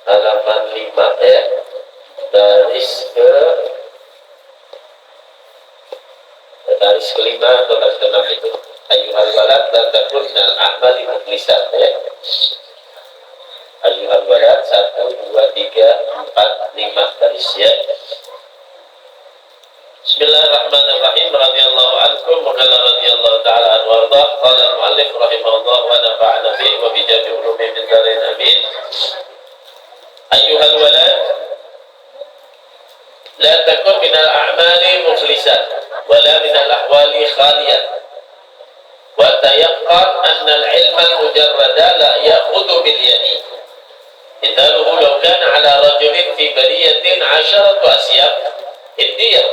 halaman 5 ya, baris kelima atau baris ke-6 itu. Ayyuhal walad la takun minal a'mali mukhlisat ya. Ayyuhal walad 1, 2, 3, 4, 5 baris ya. Bismillahirrahmanirrahim. Radhiyallahu ankum wa qala radhiyallahu ta'ala anhu warḍah. Qala al-mu'allif rahimahullah wa nafa'ana bihi wa bi jami' ulumi min darin amin. Ayyuhal walad la takun minal a'mali mukhlisat wa la minal ahwali khaliyan wa tayaqqan anna al-'ilma al-mujarrada la ya'khudhu bil yadi. Mithaluhu law kana 'ala rajulin fi bariyatin 'asharatu asyab indiyah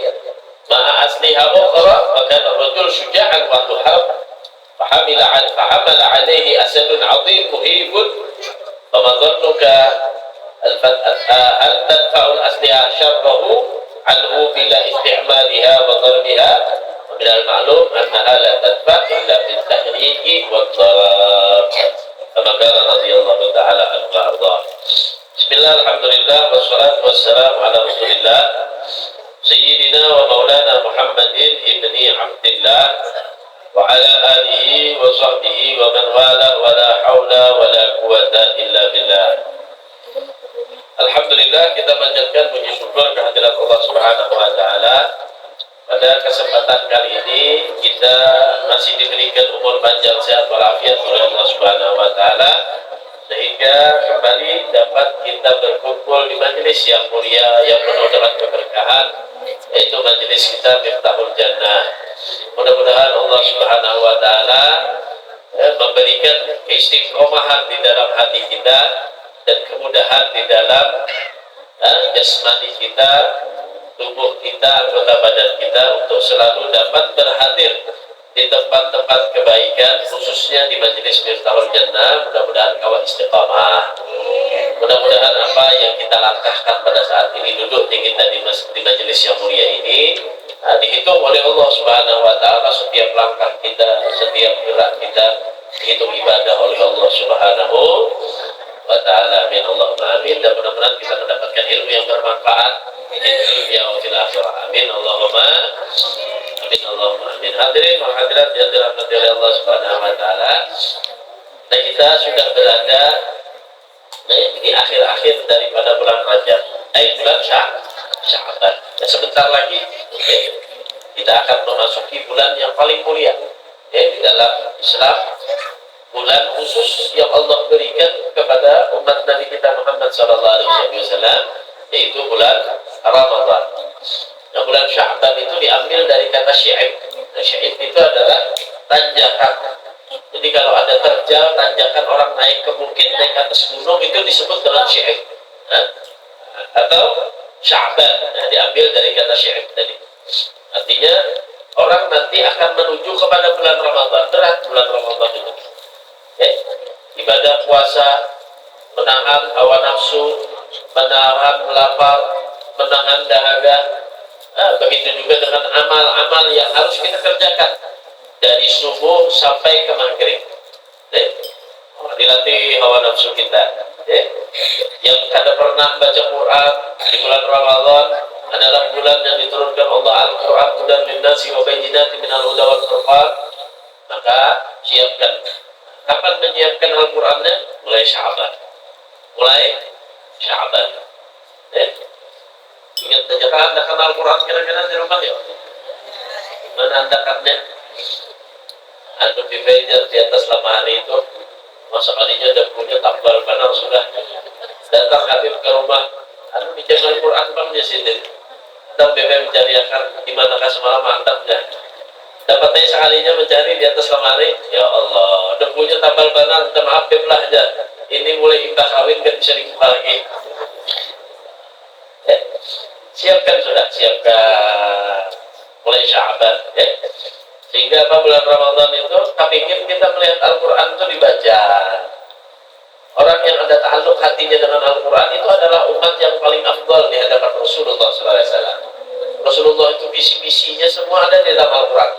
ma'a asliha ukhra wa kana ar-rajul syuja'an wa tuhab fahamala 'alayhi asadun 'azim muhibun fama dhannuka hal tadfa'u al-asliha syarrahu 'anhu bila isti'maliha wa darbiha wa min al-ma'lum annaha la tadfa' illa bil tahriji wa dharab kama qala radhiyallahu ta'ala anhu wa ardhah. Bismillah, alhamdulillah, wassalatu wassalamu ala rasulillah Sayyidina wa maulana Muhammadin ibni Abdillah wa ala alihi wa sahbihi wa man wala wa la hawla wa la quwata illa billah. Alhamdulillah, kita panjatkan puji syukur kehadirat Allah Subhanahu wa taala. Pada kesempatan kali ini kita masih diberikan umur panjang, sehat walafiat oleh Allah Subhanahu wa taala, sehingga kembali dapat kita berkumpul di majelis yang mulia yang penuh dengan keberkahan, yaitu majelis kita Miftahul Jannah. Mudah-mudahan Allah Subhanahu wa taala memberikan keistiqomahan di dalam hati kita dan kemudahan di dalam jasmani kita, tubuh kita, anggota badan kita untuk selalu dapat berhadir di tempat-tempat kebaikan, khususnya di majelis Miftahul Jannah. Mudah-mudahan kawal istiqamah. Mudah-mudahan apa yang kita langkahkan pada saat ini, duduknya kita di majelis yang mulia ini, dihitung oleh Allah Subhanahu wa taala. Setiap langkah kita, setiap gerak kita dihitung ibadah oleh Allah Subhanahu wa taala. Amin Allahumma amin. Dan mudah-mudahan kita mendapatkan ilmu yang bermanfaat di dunia wa fil akhirah. Amin Allahumma amin Allahumma amin. Hadirin wa hadirat yang dirahmati oleh Allah Subhanahu wa taala. Dan kita sudah berada di akhir-akhir daripada bulan Rajab, bulan Sya'ban. Dan sebentar lagi kita akan memasuki bulan yang paling mulia di dalam Islam, bulan khusus yang Allah berikan kepada umat Nabi kita Muhammad SAW, yaitu bulan Ramadan. Nah, bulan Sya'ban itu diambil dari kata syi'ib. Nah, syi'ib itu adalah tanjakan. Jadi kalau ada terjal, tanjakan, orang naik ke bukit, naik ke atas gunung, itu disebut dengan syi'ib. Atau Sya'ban. Nah, diambil dari kata syi'ib tadi. Artinya orang nanti akan menuju kepada bulan Ramadan. Berat bulan Ramadan itu. Ibadah puasa, menahan hawa nafsu, menahan lapar, menahan dahaga. Begitu juga dengan amal-amal yang harus kita kerjakan dari subuh sampai ke maghrib. Dilatih hawa nafsu kita. Yang kada pernah baca Quran di bulan Ramadan adalah bulan yang diturunkan Allah Al-Quran hudan linnasi wa bayyinatin minal huda wal furqan. Maka siapkan. Kapan menyiapkan Al-Qurannya? Mulai Sya'ban. Ingat saja, kalau anda kenal Al-Quran kira-kira di rumah ya? Mana anda kannya? Anda di di atas lemari itu, masalahnya dapurnya tambal benar sudah. Datang Habib ke rumah, anda bicara Al-Quran bangnya sini. Anda mencari akan di manakah semalam mantapnya. Dapatnya sekalinya mencari di atas lemari, ya Allah, debunya tambal benar, minta maaf lah aja. Ini mulai imbah kawin kan bisa dibuka lagi. Siapkan sudah, siapkan mulai Sya'ban sehingga apa, bulan Ramadan itu kami ingin kita melihat Al-Quran itu dibaca. Orang yang ada ta'alluq hatinya dengan Al-Quran itu adalah umat yang paling afdal di hadapan Rasulullah SAW. Rasulullah itu visi-misinya semua ada di dalam Al-Quran.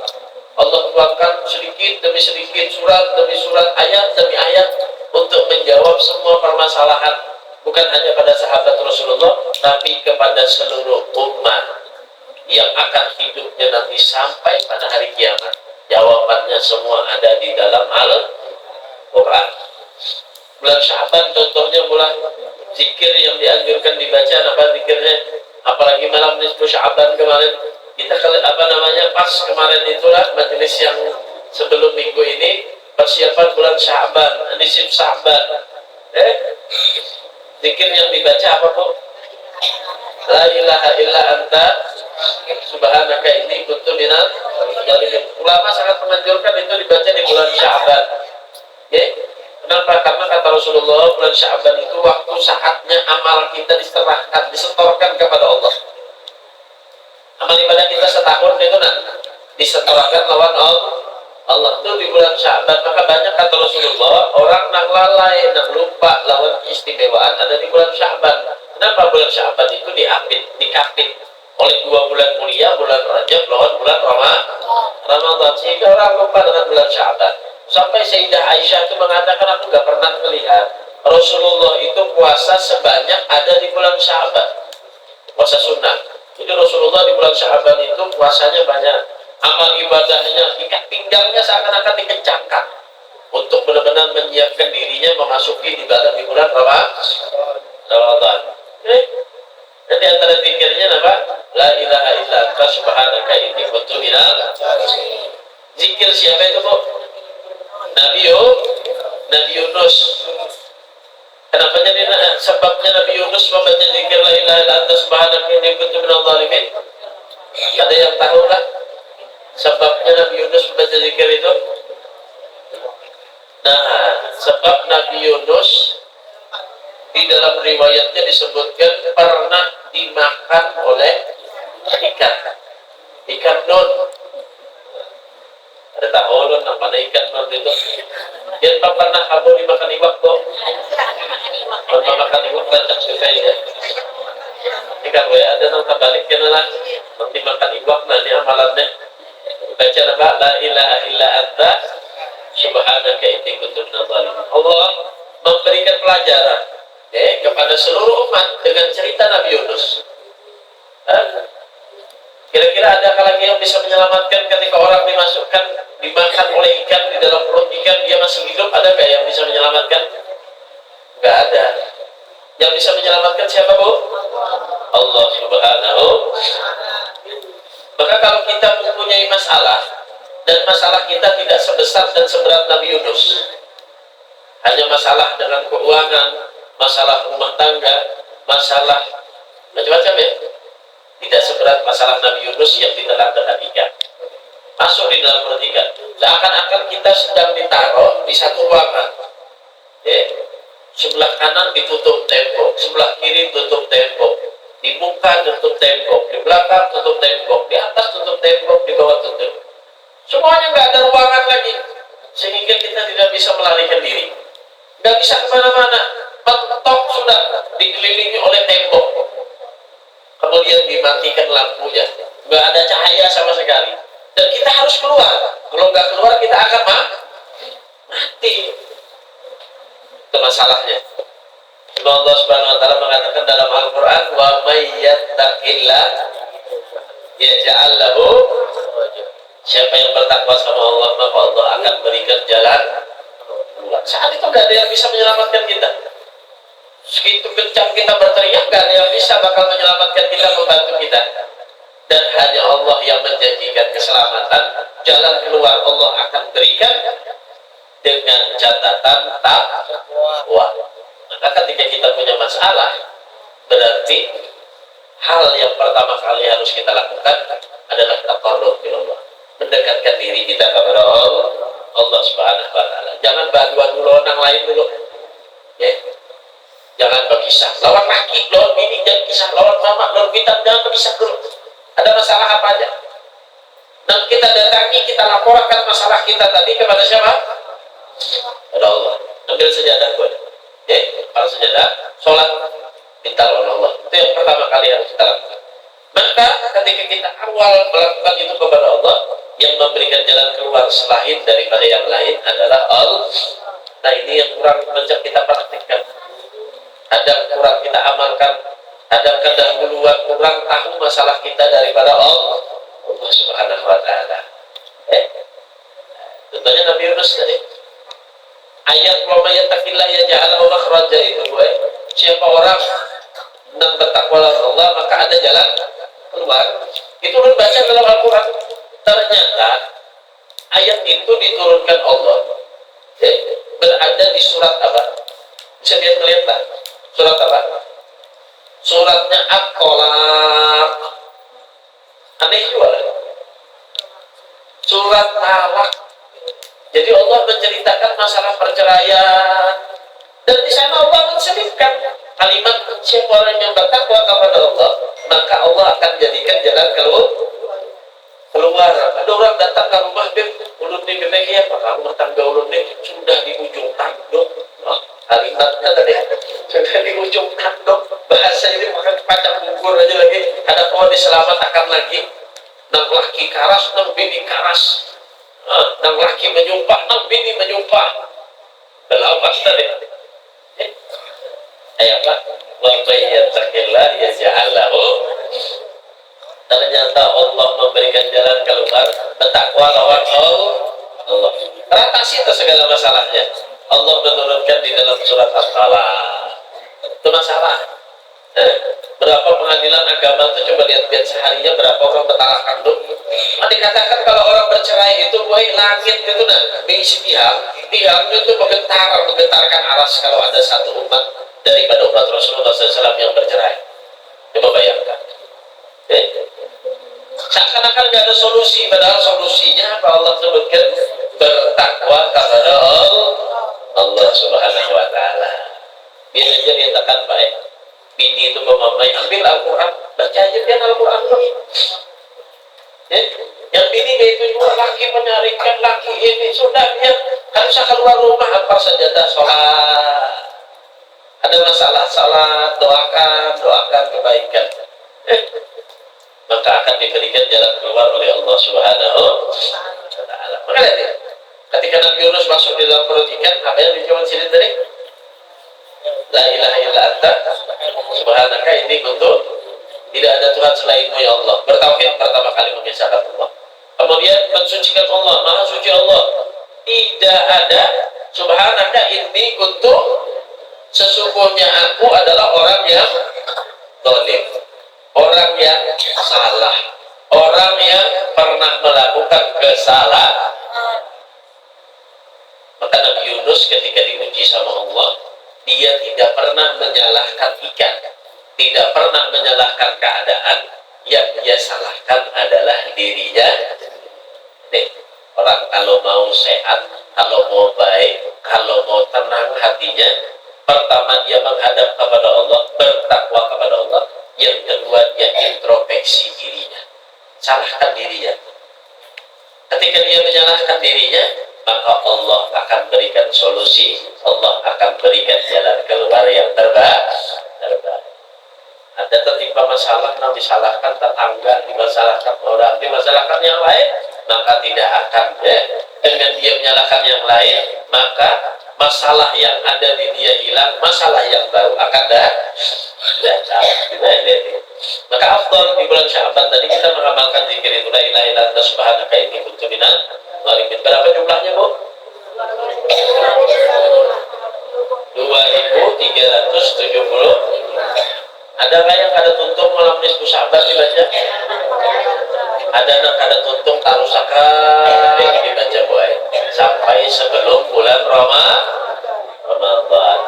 Allah tuangkan sedikit demi sedikit, surat demi surat, ayat demi ayat untuk menjawab semua permasalahan bukan hanya pada sahabat Rasulullah, tapi kepada seluruh umat yang akan hidupnya nanti sampai pada hari kiamat. Jawabannya semua ada di dalam Al-Quran. Bulan Sya'ban contohnya bulan zikir yang dianjurkan dibaca, apa zikirnya? Apalagi malam nisfu Sya'ban kemarin kita pas kemarin itulah majelis yang sebelum minggu ini persiapan bulan Sya'ban, nisfu Sya'ban. Zikir yang dibaca apa Bu? La ilaha illa anta subhanaka inni kuntu minal zalimin. Ulama sangat menganjurkan itu dibaca di bulan Sya'ban. Kenapa? Karena kata Rasulullah, bulan Sya'ban itu waktu saatnya amal kita disetorkan kepada Allah. Amal ibadah kita setahun itu disetorkan lawan Allah itu di bulan Sya'ban. Maka banyak kata Rasulullah, orang nang lalai, nang lupa lawan istimewaan ada di bulan Sya'ban. Kenapa bulan Sya'ban itu dikapit oleh 2 bulan mulia, bulan Rajab lawan bulan Ramadan, sehingga orang lupa dengan bulan Sya'ban. Sampai Sayyidah Aisyah itu mengatakan, aku gak pernah melihat Rasulullah itu puasa sebanyak ada di bulan Sya'ban, puasa sunnah. Jadi Rasulullah di bulan Sya'ban itu puasanya banyak, amal ibadahnya, ikat pinggangnya seakan-akan dikencangkan untuk benar-benar menyiapkan dirinya memasuki di bulan Ramadan. Dan di antara zikirnya apa? La ilaha illa anta subhanaka inni kuntu minal zalimin. Zikir siapa itu Bu? Nabi Yunus. Kenapa jadi sebabnya Nabi Yunus membaca zikir la ilaha illa anta subhanaka inni kuntu minal zalimin? Ada yang tahu lah sebabnya Nabi Yunus membaca zikir itu? Nah, sebab Nabi Yunus di dalam riwayatnya disebutkan pernah dimakan oleh ikan nun. Ada tahu apa ikan nun itu? Dia pernah kamu dimakan iwak kok? Pernah makan iwak banyak juga ya. Ikan ada nang balik lah. Nanti makan iwak nanti amalannya baca nama la ilaha illa anta subhanaka inni kuntu minadz zalimin. Allah memberikan pelajaran kepada seluruh umat dengan cerita Nabi Yunus. Kira-kira adakah lagi yang bisa menyelamatkan ketika orang dimakan oleh ikan di dalam perut ikan, dia masih hidup? Ada nggak yang bisa menyelamatkan? Nggak ada. Yang bisa menyelamatkan siapa Bu? Allah Subhanahu. Maka kalau kita mempunyai masalah dan masalah kita tidak sebesar dan seberat Nabi Yunus, hanya masalah dengan keuangan, masalah rumah tangga, masalah macam-macam ya, tidak seberat masalah Nabi Yunus yang ditelan dengan ikan, masuk di dalam perut ikan. Seakan-akan kita sedang ditaruh di satu ruangan, sebelah kanan ditutup tembok, sebelah kiri tutup tembok, di muka tutup tembok, di belakang tutup tembok, di atas tutup tembok, di bawah tutup. Semuanya nggak ada ruangan lagi, sehingga kita tidak bisa melarikan diri, nggak bisa kemana-mana. Mentok sudah dikelilingi oleh tembok, kemudian dimatikan lampunya, nggak ada cahaya sama sekali, dan kita harus keluar. Kalau nggak keluar kita akan mati. Itu masalahnya. Allah Subhanahu wa taala mengatakan dalam Al-Qur'an, wa may yattaqillah yaj'al lahu, siapa yang bertakwa sama Allah maka Allah akan berikan jalan keluar. Saat itu nggak ada yang bisa menyelamatkan kita. Segitu kencang kita berteriak, gak ada yang bisa bakal menyelamatkan kita, membantu kita. Dan hanya Allah yang menjanjikan keselamatan. Jalan keluar Allah akan berikan dengan catatan takwa. Maka ketika kita punya masalah, berarti hal yang pertama kali harus kita lakukan adalah taqarrub ila Allah, mendekatkan diri kita kepada Allah Subhanahu wa taala. Jangan bantuan dulu orang lain dulu. Jangan berkisah, lawan laki, lawan bini, jangan kisah, lawan mama, lawan kita, jangan berkisah dulu. Ada masalah apa aja? Dan kita datangi, kita laporkan masalah kita tadi kepada siapa? Kepada Allah. Ambil sejadah gue. Para sejadah, sholat, minta lawan Allah. Itu yang pertama kali harus kita lakukan. Maka ketika kita awal melakukan itu kepada Allah, yang memberikan jalan keluar selain daripada yang lain adalah Allah. Nah ini yang kurang banyak kita praktikkan. kadang kurang kita amalkan, kadang kedahuluan kurang tahu masalah kita daripada Allah Subhanahu wa taala. Contohnya Nabi Yunus tadi. Ayat wa may yattaqillah yaj'al lahu makhraja itu, siapa orang yang bertakwa Allah maka ada jalan keluar. Itu dibaca dalam Al-Qur'an. Ternyata ayat itu diturunkan Allah. Berada di surat apa? Bisa lihat lah. Surat apa? Suratnya At-Tolaq. Aneh juga. Surat Talak. Jadi Allah menceritakan masalah perceraian. Dan di sana Allah menselipkan kalimat siapa orang yang bertakwa kepada Allah, maka Allah akan jadikan jalan keluar. Ada orang datang ke rumah dia, ulun nih gede ya, apa kamu bertangga ulun nih sudah di ujung tanduk. Kalimatnya tadi sudah di ujung tanduk. Bahasa ini makan pacak bungkur aja lagi. Ada pohon diselamatkan lagi. Nang laki karas, nang bini karas. Nang laki menyumpah, nang bini menyumpah. Belawas tadi. Ayat apa? Wa may yattaqillah yaj'al lahu. Ternyata Allah memberikan jalan keluar. Bertakwa lawan Allah. Teratasi itu segala masalahnya. Allah menurunkan di dalam surat At-Talaq. Itu masalah. Berapa pengadilan agama itu coba lihat seharinya berapa orang bertalak kandung. Dikatakan kalau orang bercerai itu langit itu mengisi tiang itu menggetarkan aras kalau ada satu umat daripada umat Rasulullah SAW yang bercerai. Coba bayangkan. Seakan-akan nggak ada solusi, padahal solusinya apa Allah sebutkan? Bertakwa kepada Allah Subhanahu wa taala. Biar aja dikatakan baik. Bini itu memamai, ambil Al-Quran, baca aja pian Al-Quran. Yang bini itu juga laki menyarikan laki ini sudah dia harus keluar rumah apa sajadah sholat. Ada masalah salat, doakan kebaikan. Maka akan diberikan jalan keluar oleh Allah Subhanahu wa taala. Maka lihat, ketika Nabi Yunus masuk di dalam perut ikan, apa yang dijawab sini tadi? La ilaha illa anta subhanaka inni kuntu, tidak ada Tuhan selainmu ya Allah. Bertauhid pertama kali mengisahkan Allah. Kemudian mensucikan Allah, maha suci Allah. Tidak ada subhanaka inni kuntu, sesungguhnya aku adalah orang yang zalim, orang yang salah, orang yang pernah melakukan kesalahan. Maka Nabi Yunus ketika diuji sama Allah, dia tidak pernah menyalahkan ikan, tidak pernah menyalahkan keadaan. Yang dia salahkan adalah dirinya. Orang kalau mau sehat, kalau mau baik, kalau mau tenang hatinya, pertama dia menghadap kepada Allah, bertakwa kepada Allah. Yang kedua dia introspeksi dirinya, salahkan dirinya. Ketika dia menyalahkan dirinya, maka Allah akan berikan solusi, Allah akan berikan jalan keluar yang terbaik. Ada tertimpa masalah, yang disalahkan tetangga, dimasalahkan orang, dimasalahkan yang lain, maka tidak akan dengan dia menyalahkan yang lain, maka masalah yang ada di dia hilang, masalah yang baru akan datang. Maka afdal di bulan Sya'ban tadi kita mengamalkan zikir itu, la ilaha illa anta subhanaka inni kuntu minal zalimin. Berapa jumlahnya, Bu? 2370. Ada nggak yang kada tuntung malam nisfu Sya'ban dibaca? Ada yang kada tuntung tarusakan dibaca, boy, sampai sebelum bulan Ramadan.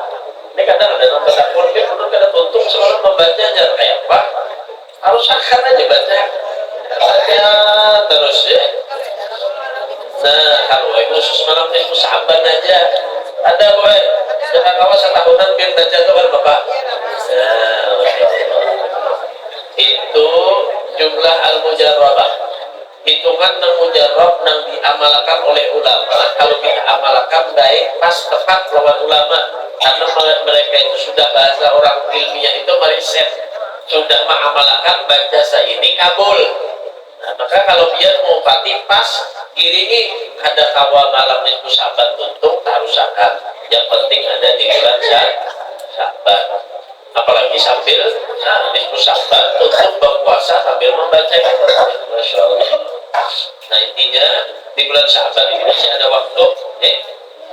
Ini kadang ada yang bertakwa, dia pun kada tuntung selalu membaca aja kayak apa? Tarusakan aja baca terus ya. Nah, kalau khusus malam nisfu Sya'ban aja ada, boy. Jangan kawas setahunan biar baca tuh kan Bapak. Itu jumlah al-mujarrabah, hitungan nang mujarrab nang diamalkan oleh ulama. Kalau kita amalkan baik pas tepat lawan ulama, karena mereka itu sudah bahasa orang ilmiah itu meriset, sudah mengamalkan baca ini kabul. Nah, maka kalau biar mau pati pas iringi ada kawal malam nisfu Sya'ban tuntung tarusakan, yang penting ada di bulan Sya'ban. Sya'ban. Apalagi sambil nisfu Sya'ban untuk berpuasa sambil membaca Al-Quran. Masya Allah. Nah intinya di bulan Sya'ban ini masih ada waktu,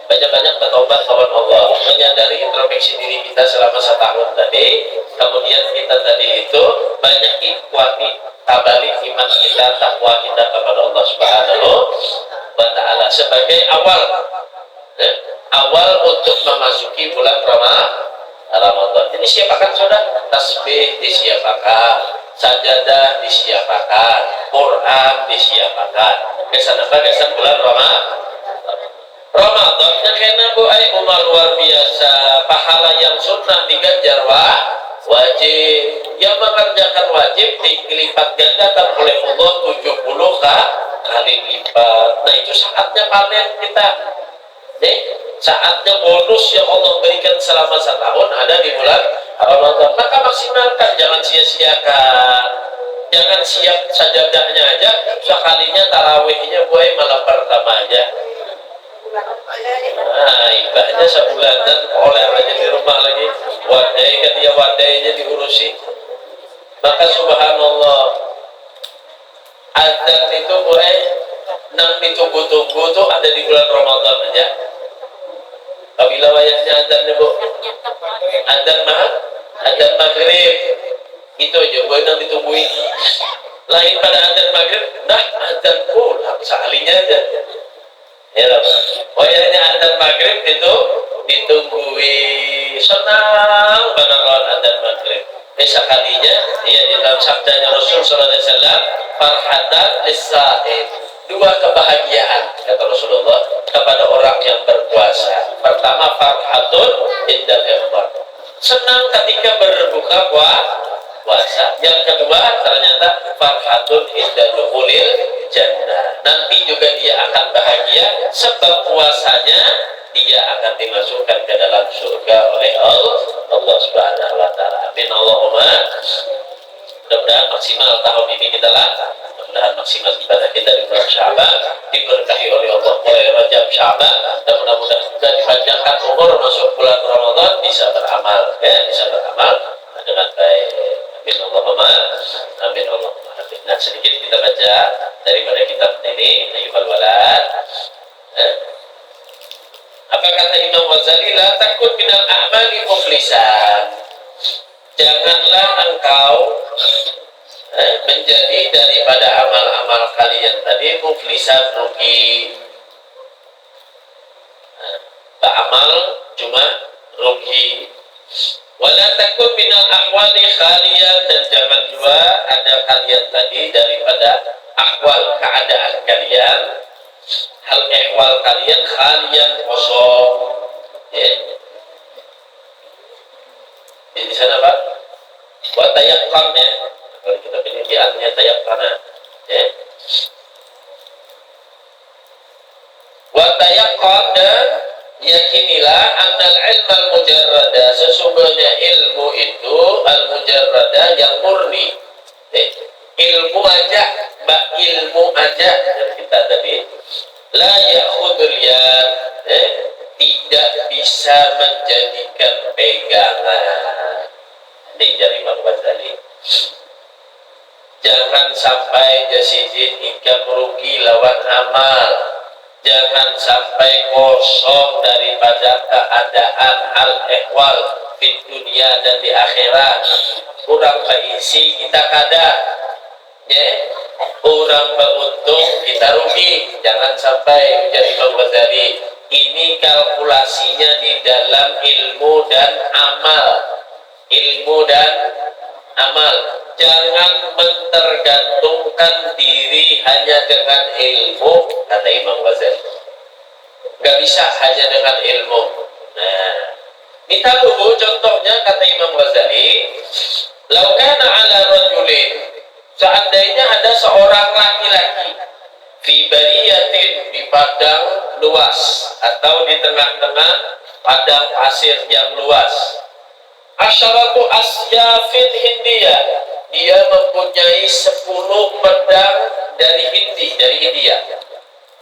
banyak-banyak bertobat kawan Allah, menyadari introspeksi diri kita selama setahun tadi, kemudian kita tadi itu banyak kuati tabalik iman kita, takwa kita kepada Allah Subhanahu wa Ta'ala sebagai awal untuk memasuki bulan Ramadan. Jadi siapakan sudah tasbih disiapakan, sajadah disiapakan, Quran disiapakan. Kesan apa? Kesan bulan Ramadan kena bu ay umar luar biasa, pahala yang sunnah diganjar wajib, yang mengerjakan wajib dilipat gandakan oleh Allah 70 kali lipat. Nah itu saatnya panen kita, saatnya bonus yang Allah berikan selama setahun ada di bulan Ramadan. Maka maksimalkan, jangan sia-siakan, jangan siap sajadahnya aja, sekalinya tarawihnya buai malam pertama aja. Nah, ibadahnya sebulanan oleh aja di rumah lagi, wadai kan dia wadainya diurusi. Maka subhanallah, adzan itu boleh nang ditunggu-tunggu tuh ada di bulan Ramadan aja. Apabila wayahnya adzan bu, adzan maghrib itu aja boleh nang ditungguin. Lain pada adzan maghrib, dah adzan pulang sekalinya aja. Ya, wayahnya adzan maghrib itu ditungguin, senang benar adzan maghrib. Sekalinya, ya di dalam sabdanya Rasul Sallallahu Alaihi Wasallam, farhatan lis-shaim, dua kebahagiaan kata Rasulullah kepada orang yang berpuasa. Pertama farhatun indal iftar, senang ketika berbuka puasa. Yang kedua ternyata farhatun indal dukhulil jannah, nanti juga dia akan bahagia sebab puasanya dia akan dimasukkan ke dalam surga oleh Allah Subhanahu wa Ta'ala. Amin Allahumma. Mudah-mudahan maksimal tahun ini kita lakukan. Mudah-mudahan maksimal ibadah kita di bulan Sya'ban diberkahi oleh Allah mulai Rajab Sya'ban, dan mudah-mudahan juga dipanjangkan umur masuk bulan Ramadan bisa beramal, bisa beramal dengan baik. Amin Allahumma. Amin Allahumma. Nah sedikit kita baca daripada kitab ini, Ayyuhal Walad. Apa kata Imam Ghazali? La takun minal a'mali muflisan. Janganlah engkau menjadi daripada amal-amal kalian tadi muflisan, rugi. Beramal cuma rugi. Wala takun minal ahwali khalian, dan jangan juga ada kalian tadi daripada ahwal, keadaan kalian, hal ehwal kalian khalian kosong. Di sana Pak, wa tayaqqan, kalau kita pilih diannya tayaqqana, wa tayaqqan, dan yakinilah annal ilmal mujarrada, sesungguhnya ilmu itu al mujarrada yang murni, ilmu aja, ilmu aja yang kita tadi, la ya'khudul yad, tidak bisa menjadikan pegangan. Ini dari Imam Ghazali. Jangan sampai jasidin hingga merugi lawan amal. Jangan sampai kosong daripada keadaan al-ehwal di dunia dan di akhirat. Kurang berisi kita kada, kurang beruntung kita rugi. Jangan sampai menjadi Imam Ghazali. Ini kalkulasinya di dalam ilmu dan amal. Ilmu dan amal. Jangan mentergantungkan diri hanya dengan ilmu, kata Imam Ghazali. Gak bisa hanya dengan ilmu. Nah, kita dulu contohnya kata Imam Ghazali, laukana ala rajulin, seandainya ada seorang laki-laki fi bariyatin, di padang luas atau di tengah-tengah padang pasir yang luas, asyaratu asyafin Hindia, dia mempunyai 10 pedang dari India.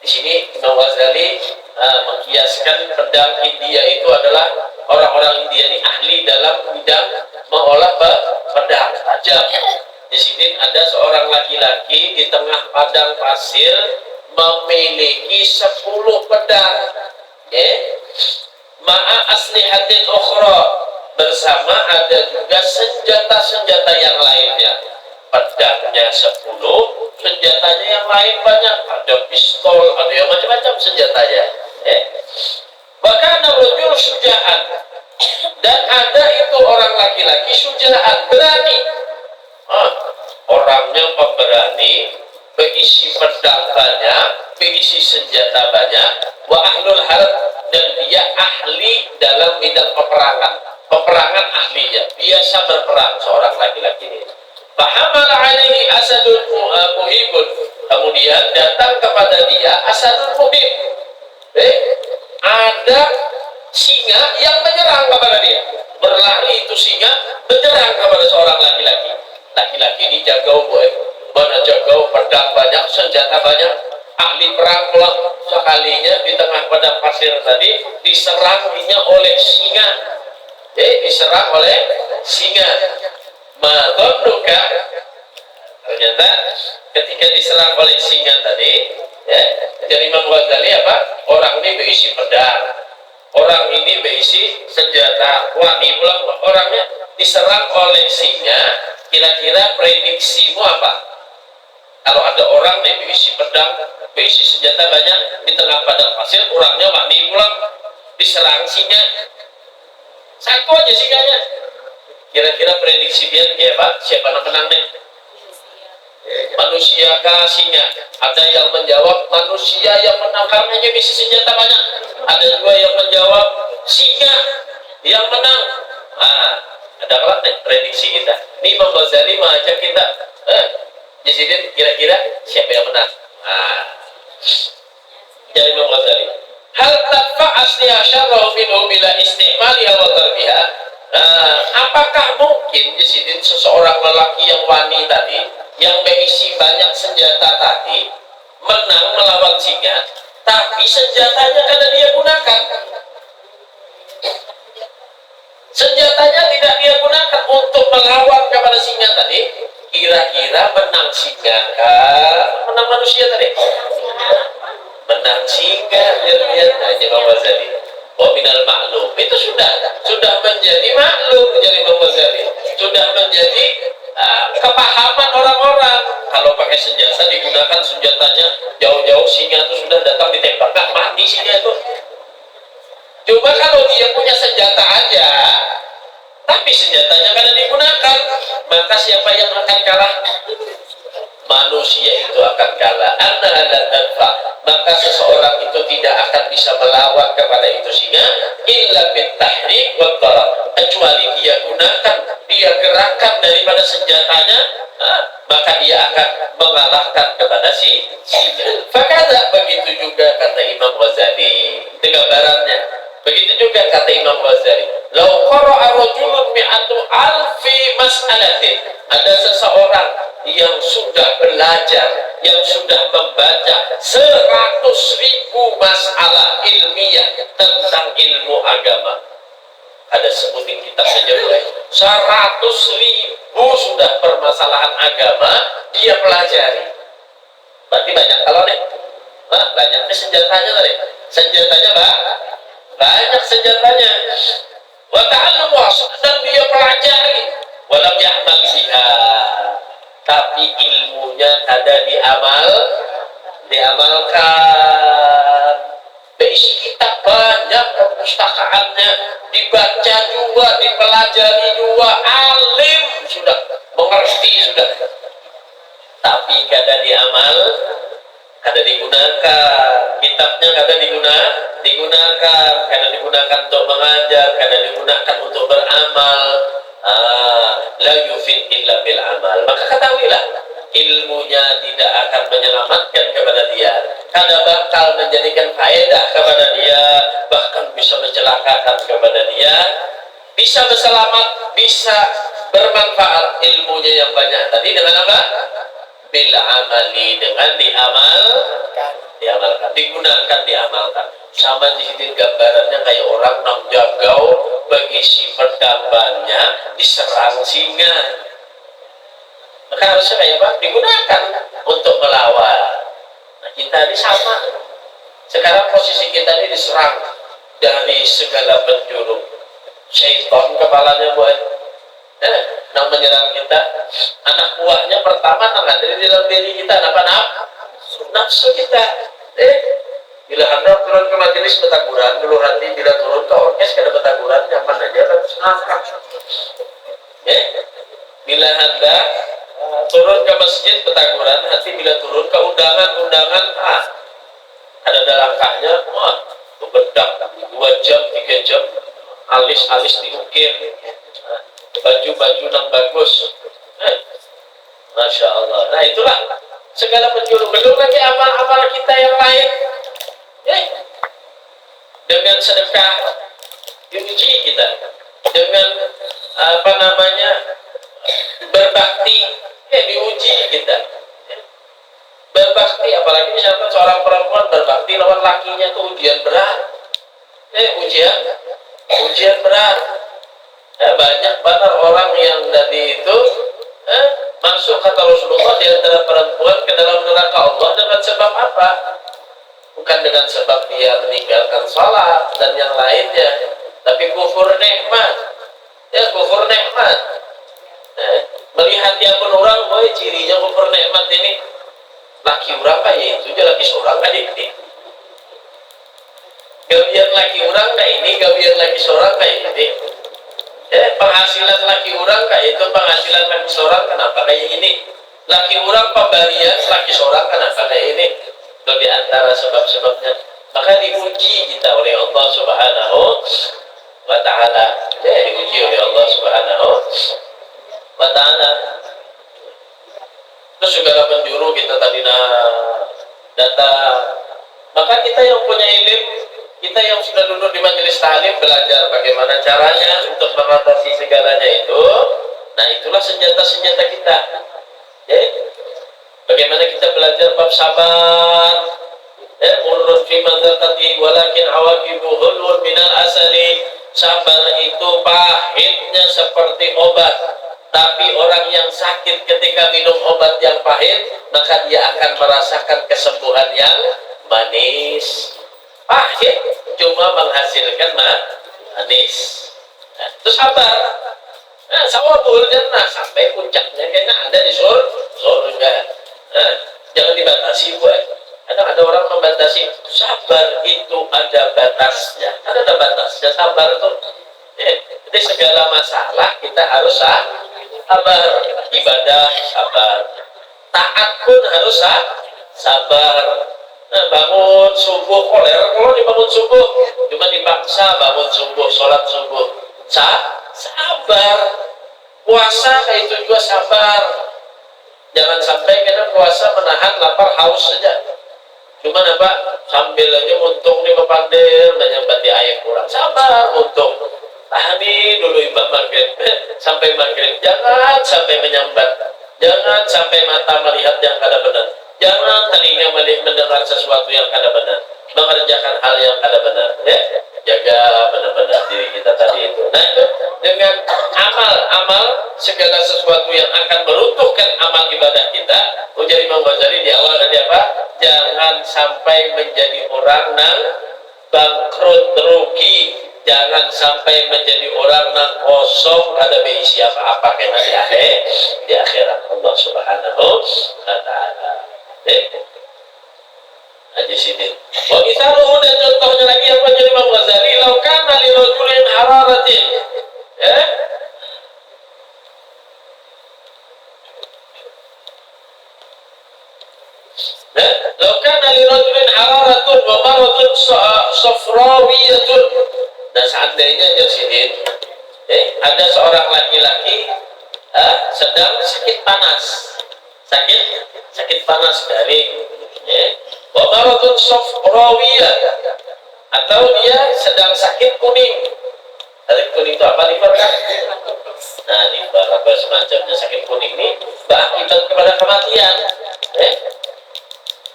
Di sini Imam Ghazali mengkiaskan pedang India itu adalah orang-orang India ini ahli dalam bidang mengolah pedang tajam. Di sini ada seorang laki-laki di tengah padang pasir memiliki 10 pedang. Ma'a aslihatin ukhra, bersama ada juga senjata-senjata yang lainnya. Pedangnya 10, senjatanya yang lain banyak. Ada pistol, ada yang macam-macam senjatanya. Bahkan rajul syuja'an, dan ada itu orang laki-laki syuja'an, berani. Orangnya pemberani, berisi pedang banyak, berisi senjata banyak. Wa ahlul harb, dan dia ahli dalam bidang peperangan ahlinya, biasa berperang seorang laki-laki ini. Fahamal alaihi asadul muhibun, kemudian datang kepada dia asadul muhib, ada singa yang menyerang kepada dia. Berlari itu singa menyerang kepada seorang laki-laki. Laki-laki ini jagau, mana jagau, pedang banyak, senjata banyak, ahli perang pula. Sekalinya di tengah padang pasir tadi diseranginya oleh singa. Diserang oleh singa. Madonnuka, ternyata ketika diserang oleh singa tadi, jadi Imam Ghazali apa? Orang ini berisi pedang, orang ini berisi senjata. Wah, ini pula orangnya diserang oleh singa. Kira-kira prediksimu apa? Kalau ada orang nih berisi pedang, berisi senjata banyak di tengah padang pasir, orangnya wani pulang diserang singa. Satu aja singanya. Kira-kira prediksi dia kayak apa? Siapa yang menang nih? Manusia kah singa? Ada yang menjawab manusia yang menang karena dia bisa senjata banyak. Ada juga yang menjawab singa yang menang. Ada kelak nih prediksi kita. Ini Imam Ghazali mengajak kita. Di sini kira-kira siapa yang menang? Jadi Imam Ghazali. Hal tanfa asliha syarrahu minhu bila istimaliha wa darbiha. Apakah mungkin di sini seseorang lelaki yang wani tadi, yang berisi banyak senjata tadi, menang melawan singa, tapi senjatanya kada dia gunakan? Senjatanya tidak dia gunakan untuk melawan kepada singa tadi. Kira-kira menang singa kah? Menang manusia tadi? Menang singa. Lihat aja Imam Ghazali. Minal maklum, itu sudah menjadi maklum menjadi Imam Ghazali. Sudah menjadi kepahaman orang-orang. Kalau pakai senjata digunakan senjatanya jauh-jauh, singa itu sudah datang ditembak, nggak mati singa itu. Cuma kalau dia punya senjata aja, tapi senjatanya kada digunakan, maka siapa yang akan kalah? Manusia itu akan kalah. Maka seseorang itu tidak akan bisa melawan kepada itu singa illa bitahrik wa darab, kecuali dia gunakan, dia gerakkan daripada senjatanya, maka dia akan mengalahkan kepada si singa. Fakada, begitu juga kata Imam Ghazali. Itu gambarannya. Begitu juga kata Imam Ghazali. Lau qara'a rajulun mi'atu alfi mas'alatin. Ada seseorang yang sudah belajar, yang sudah membaca 100.000 masalah ilmiah tentang ilmu agama. Ada sebutin kitab saja mulai 100.000 sudah permasalahan agama dia pelajari. Berarti banyak kalau nih, banyak nih senjatanya tadi. Senjatanya banyak senjatanya. Wa ta'allamu, dan dia pelajari. Walam ya'mal biha, tapi ilmunya ada diamalkan. Berisi kitab banyak, perpustakaannya dibaca juga, dipelajari juga, alim sudah, mengerti sudah, tapi kada kada digunakan. Kitabnya kada digunakan, kada digunakan untuk mengajar, kada digunakan untuk beramal. La yufid illa bil amal. Maka ketahuilah, ilmunya tidak akan menyelamatkan kepada dia, kada bakal menjadikan faedah kepada dia, bahkan bisa mencelakakan kepada dia. Bisa berselamat, bisa bermanfaat ilmunya yang banyak tadi dengan apa? Bila amali, dengan diamalkan, digunakan, diamalkan. Sama di sini gambarannya kayak orang nang jagau mengisi perdabannya diserang singa. Maka harusnya kayak apa? Digunakan untuk melawan. Nah, kita ini sama. Sekarang posisi kita ini diserang dari segala penjuru. Syaitan kepalanya buat yang menyerang kita. Anak buahnya pertama dari dalam diri kita apa? Nafsu kita. Bila hendak turun ke majelis betaguran dulu hati, bila turun ke orkes kada betaguran nyaman aja terus ngangkat. Bila hendak turun ke masjid betaguran hati, bila turun ke undangan ada langkahnya, bedak 2 jam 3 jam, alis diukir, baju yang bagus, Masya Allah. Nah itulah segala penjuru. Belum lagi amal-amal kita yang lain, dengan sedekah diuji kita, dengan berbakti diuji kita. Berbakti, apalagi misalkan seorang perempuan berbakti lawan lakinya, itu ujian berat. Ujian berat. Banyak benar orang yang tadi itu masuk kata Rasulullah di antara perempuan ke dalam neraka Allah dengan sebab apa? Bukan dengan sebab dia meninggalkan salat dan yang lainnya, tapi kufur nikmat. Kufur nikmat. Melihat yang pun orang, cirinya kufur nikmat ini. Laki orang kayak itu, laki seorang kayak ini. Gawian laki orang kayak ini, gawian laki seorang kayak ini. Penghasilan laki orang kayak itu, penghasilan laki seorang kenapa kayak ini? Laki orang pemberian, laki seorang kenapa kayak ini? Itu di antara sebab-sebabnya. Maka diuji kita oleh Allah Subhanahu wa Ta'ala. Diuji oleh Allah Subhanahu wa Ta'ala. Terus segala penjuru kita tadi data. Maka kita yang punya ilmu, kita yang sudah duduk di majelis ta'lim, belajar bagaimana caranya untuk mengatasi segalanya itu. Nah itulah senjata-senjata kita. Bagaimana kita belajar bab sabar. Murrun fi madzaqati walakin awaqibu hulun minal asali. Sabar itu pahitnya seperti obat. Tapi orang yang sakit ketika minum obat yang pahit, maka dia akan merasakan kesembuhan yang manis. Pahit cuma menghasilkan manis. Itu sabar. Sawabul jannah, sampai puncaknya kayaknya ada di surga. Jangan dibatasi, buat. Kadang ada orang membatasi. Sabar itu ada batasnya. Ada batasnya sabar itu. Jadi segala masalah kita harus sabar. Ibadah sabar. Taat pun harus sabar. Bangun subuh kalau dibangun subuh cuma dipaksa bangun subuh, sholat subuh, sabar. Puasa kayak itu juga sabar. Jangan sampai kita puasa menahan lapar haus saja. Cuma sambil aja muntung di pepandir menyambati air kurang, sabar untung. Tahani dulu imam maghrib sampai maghrib, jangan sampai menyambat, jangan sampai mata melihat yang kada benar, jangan telinga mendengar sesuatu yang kada benar, mengerjakan hal yang kada benar. Jaga benar-benar diri kita tadi itu. Nah itu dengan amal segala sesuatu yang akan meruntuhkan amal ibadah kita. Ujar Imam Ghazali di awal tadi apa? Jangan sampai menjadi orang yang bangkrut rugi. Jangan sampai menjadi orang yang kosong, ada berisi apa-apa kena di akhirat Allah Subhanahu wa Ta'ala. Aja sini. Wa misaluhu, dan contohnya lagi apa jadi Imam Ghazali, lau kana li rajulin hararatin. Lau kana li rajulin hararatun wa maradun safrawiyatun. Dan seandainya di sini ada seorang laki-laki sedang sakit panas. Sakit panas dari wa maradun safrawiyah, atau dia sedang sakit kuning. Sakit kuning itu apa? Liver kan? Nah, liver apa semacamnya sakit kuning ini berakibat kepada kematian.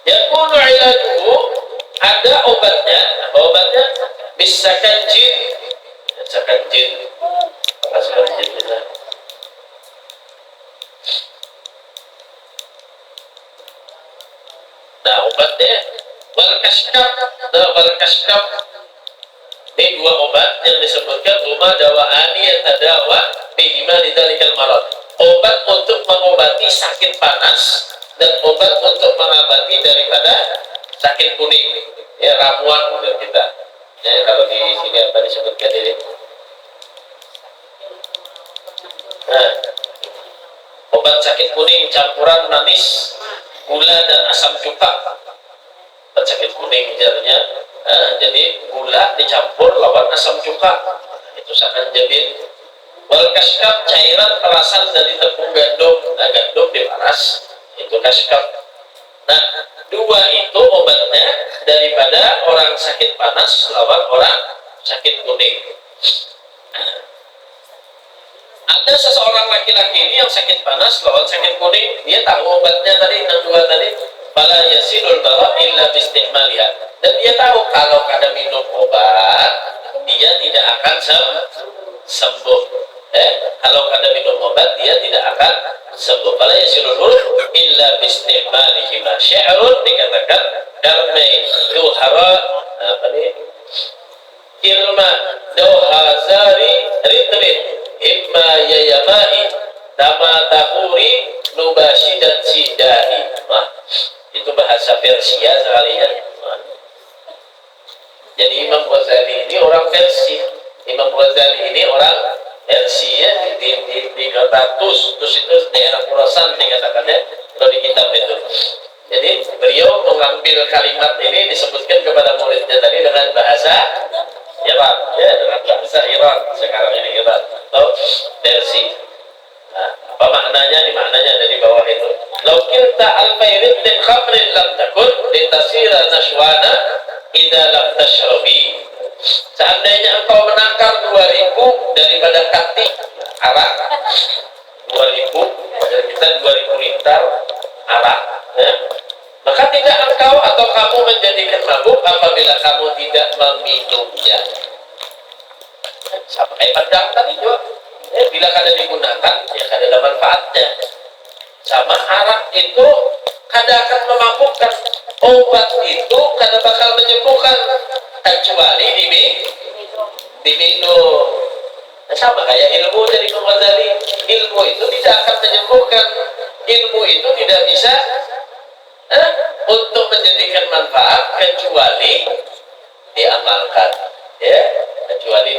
Yakunu ilajuhu, ada obatnya. Apa obatnya? Bisakanjin. pasukan jin. Pasukan jin kita. Nah, obatnya wal kashkaf. Ini dua obat yang disebutkan huma dawa'ani yatadawa bihima lidzalikal marad. Obat untuk mengobati sakit panas dan obat untuk mengobati daripada sakit kuning. Ya, ramuan menurut kita. Ya, kalau di sini apa disebutkan ini? Nah, obat sakit kuning campuran manis, gula dan asam cuka. Obat sakit kuning jadinya. Jadi gula dicampur lawan asam cuka. Itu sanjanbin. Wal kashkaf cairan perasan dari tepung gandum. Nah, gandum diperas itu kashkaf. Nah, dua itu obatnya daripada orang sakit panas lawan orang sakit kuning. Ada seseorang laki-laki ini yang sakit panas lawan sakit kuning, dia tahu obatnya tadi, yang dua tadi, fala yasilul bawa illa bistimaliha. Dan dia tahu kalau kada minum obat, dia tidak akan sembuh. Kalau kada minum obat, dia tidak akan sembuh. Fala yasilul illa bistimalihi. Syairun dikatakan karmai duhara apa nih? Ilma dohazari ritrin imma yayamai dama tahuri nubashidat sidahi. Nah, itu bahasa Persia sekalian. Jadi Imam Ghazali ini orang Persia. Imam Ghazali ini orang Persia di kota Tus itu daerah Khurasan dikatakannya kalau di kitab itu. Jadi beliau mengambil kalimat ini disebutkan kepada muridnya tadi dengan bahasa Iran, ya, dengan bahasa Iran sekarang ini Iran atau Persia. Nah, apa maknanya? Di maknanya dari bawah itu. Lau kilta alfairid min khamrin lam takun litasira nashwana idza lam tashrabi. Seandainya engkau menangkar 2000 daripada kati arak, 2000 dari kita 2000 liter arak, ya. Maka tidak engkau atau kamu menjadikan mabuk apabila kamu tidak meminumnya. Sama kayak pedang tadi juga. Bila kada digunakan, ya kada ada manfaatnya. Sama arak itu kada akan memabukkan. Obat itu kada bakal menyembuhkan kecuali diminum. Nah, sama kayak ilmu dari Imam Ghazali. Ilmu itu tidak akan menyembuhkan. Ilmu itu tidak bisa untuk menjadikan manfaat kecuali diamalkan, ya, kecuali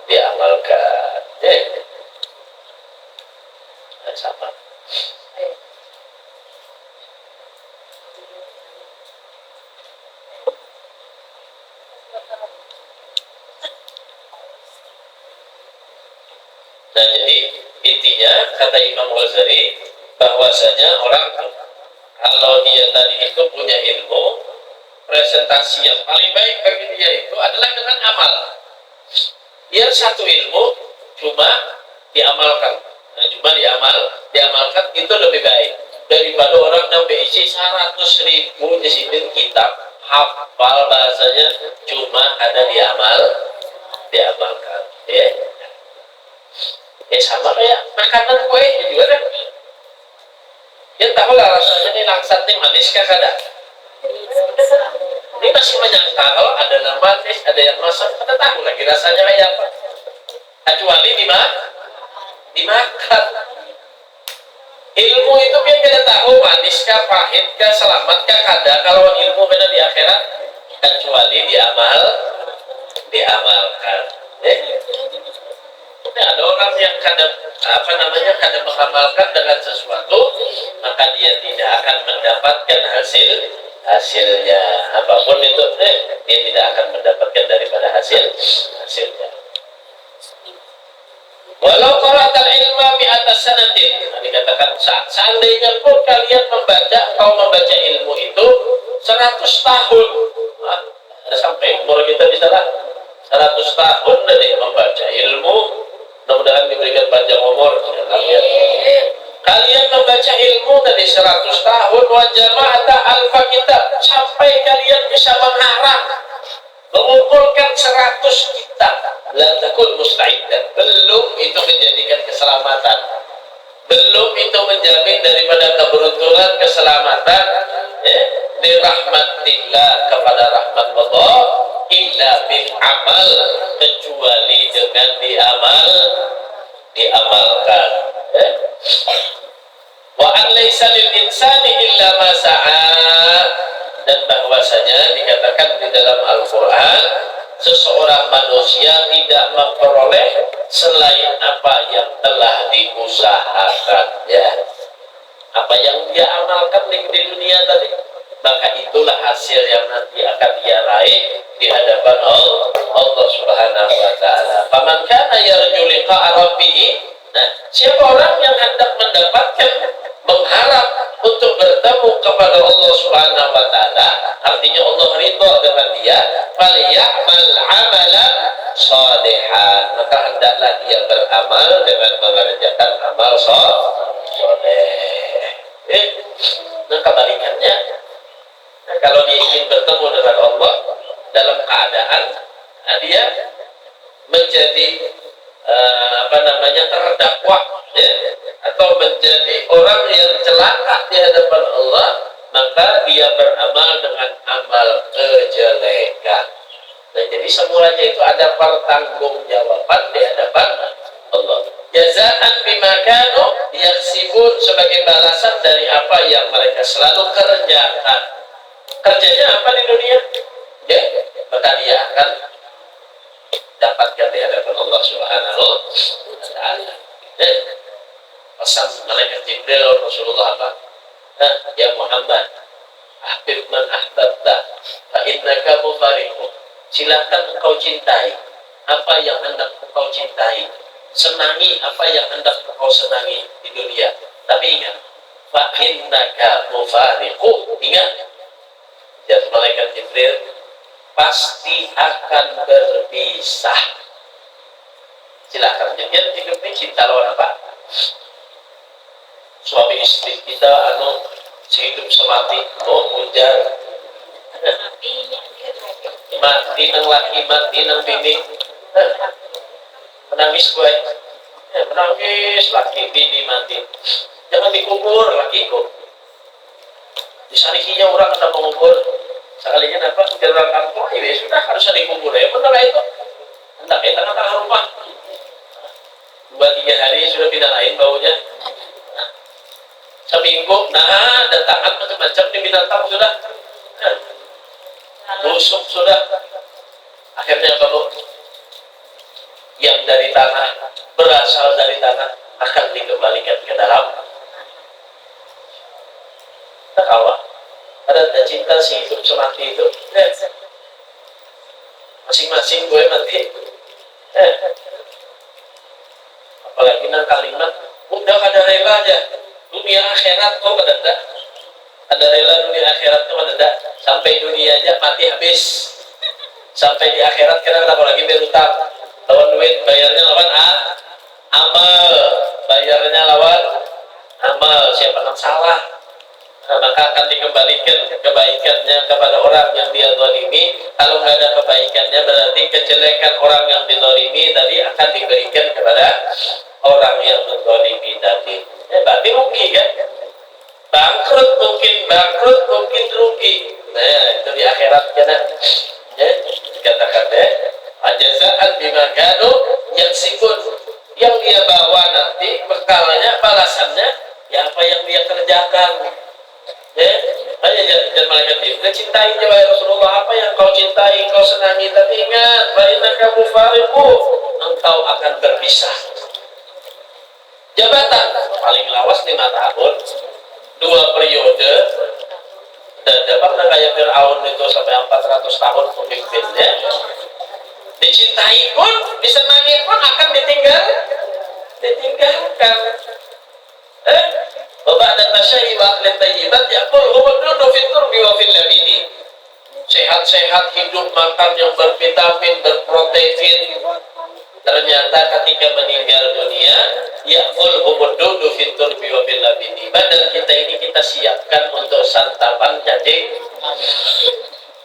diamalkan, ya. Nah, sama. Nah, jadi intinya kata Imam Ghazali bahwasanya orang kalau dia tadi itu punya ilmu, presentasi yang paling baik bagi dia itu adalah dengan amal. Biar satu ilmu cuma diamalkan. Nah, cuma diamalkan itu lebih baik daripada orang yang berisi 100.000 di sini kitab hafal bahasanya cuma ada diamalkan. Ya sama kayak makanan kue juga kan. Ya tahu lah rasanya ini langsat nih manis kah kada? Ini masih menyangka kalau ada yang manis, ada yang masam, kada tahu lagi rasanya kayak apa. Kecuali dimakan. Ilmu itu biar kita tahu manis kah, pahit kah, selamat kah kada. Kalau ilmu benar di akhirat, kecuali diamalkan. Ada orang yang kada mengamalkan dengan sesuatu, maka dia tidak akan mendapatkan hasilnya apapun itu, dia tidak akan mendapatkan daripada hasilnya. Walau qara'tal ilma mi'ata sanatin, dikatakan seandainya pun kalian membaca ilmu itu 100 tahun, sampai umur kita bisa lah 100 tahun dari membaca ilmu. Mudah-mudahan diberikan panjang umur. Kalian membaca ilmu dari 100 tahun wa jama'ata alfa kitab, sampai kalian bisa mengumpulkan 100 hatta la takun musta'iddan. Belum itu menjadikan keselamatan, belum itu menjamin daripada keberuntungan, keselamatan, ya, li rahmatillah, kepada rahmat Allah, illa bil amal, kecuali dengan diamalkan, ya. Wa an laisa lil insani illa ma sa'a, dan bahwasanya dikatakan di dalam Al-Qur'an, seseorang manusia tidak memperoleh selain apa yang telah diusahakannya. Apa yang dia amalkan di dunia tadi, maka itulah hasil yang nanti akan dia raih di hadapan Allah Subhanahu wa taala. Faman kana yarju liqa'a rabbih, nah, siapa orang yang hendak mendapatkan, mengharap untuk bertemu kepada Allah Subhanahu wa taala, artinya Allah ridha dengan dia, falyamal amalan shalihan, maka hendaklah dia beramal dengan mengerjakan amal saleh. Nah, kebalikannya, nah, kalau dia ingin bertemu dengan Allah dalam keadaan dia menjadi terdakwa, ya, atau menjadi orang yang celaka di hadapan Allah, maka dia beramal dengan amal kejelekan. Nah, jadi semuanya itu ada pertanggungjawaban di hadapan Allah. Jazaan bima kanu yaksibun, sebagai balasan dari apa yang mereka selalu kerjakan. Kerjanya apa di dunia? Ya, maka dia akan dapatkan di hadapan Allah Subhanahu wa taala. Pesan malaikat Jibril Rasulullah apa? Ya Muhammad, ahbib man ahbabta fa innaka mufariqu. Silakan engkau cintai apa yang hendak engkau cintai, senangi apa yang hendak engkau senangi di dunia. Tapi ingat, fa innaka mufariqu. Ingat, ya malaikat Jibril pasti akan berpisah. Silakan. Jadi hidup ini cinta lawan apa? Suami istri kita sehidup semati, hujan, mati nang laki, mati nang bini, menangis gue, menangis laki bini mati, jangan dikubur lakiku. Disarikinya orang hendak mengubur, sekalinya apa? Jarang kampung, ya sudah harusnya dikubur ya, benar itu. Hendak kita tengah rumah, 2-3 hari sudah tidak lain baunya. Seminggu, ada tangan macam-macam di binatang sudah, busuk sudah. Akhirnya kalau yang dari tanah, berasal dari tanah, akan dikembalikan ke dalam. Tak kawan, ada cinta si hidup semati itu, masing-masing gue mati. Apalagi nang kalimat, udah ada rela aja. Dunia akhirat kok ada rela dunia akhirat tuh ada, sampai dunia aja mati habis, sampai di akhirat kita apa lagi berutang, lawan duit, bayarnya lawan amal, bayarnya lawan amal. Siapa yang salah, nah, maka akan dikembalikan kebaikannya kepada orang yang dia zalimi. Kalau nggak ada kebaikannya, berarti kejelekan orang yang dizalimi tadi akan diberikan kepada orang yang menzalimi tadi. Berarti rugi kan? Bangkrut mungkin rugi. Nah, itu di akhirat kan? Ya, dikatakan ajazaan bima kanu yaksibun, yang dia bawa nanti bekalnya, balasannya ya apa yang dia kerjakan. Ya, hanya jangan malaikat Jibril, cintai wahai Rasulullah apa yang kau cintai, kau senangi, tapi ingat, fa innaka mufariqu, engkau akan berpisah. Jabatan paling lawas 5 tahun, 2 periode. Dan dapat kayak Fir'aun itu sampai 400 tahun pemimpinnya. Dicintai pun, disenangi pun akan ditinggalkan. Bapak dan tasyahi wa akhlin tayyibat ya'kul humududu fiturbi wa fil labidi. Sehat-sehat, hidup, makan yang bervitamin, berprotein. Ternyata ketika meninggal dunia, ya'kul humududu fiturbi wa fil labidi. Badan kita ini kita siapkan untuk santapan cacing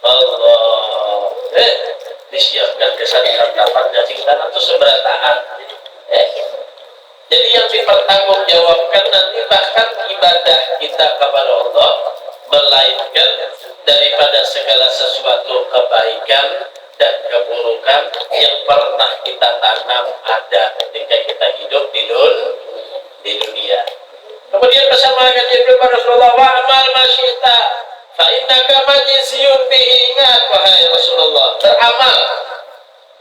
Allah. disiapkan kesantapannya cinta itu seberataan. Jadi yang dipertanggungjawabkan nanti bahkan ibadah kita kepada Allah, melainkan daripada segala sesuatu kebaikan dan keburukan yang pernah kita tanam ada ketika kita hidup di dunia. Kemudian bersama dengan Jibril pada Rasulullah, wa amal masyita fa innaka majziyun bihi. Ingat wahai Rasulullah, beramal,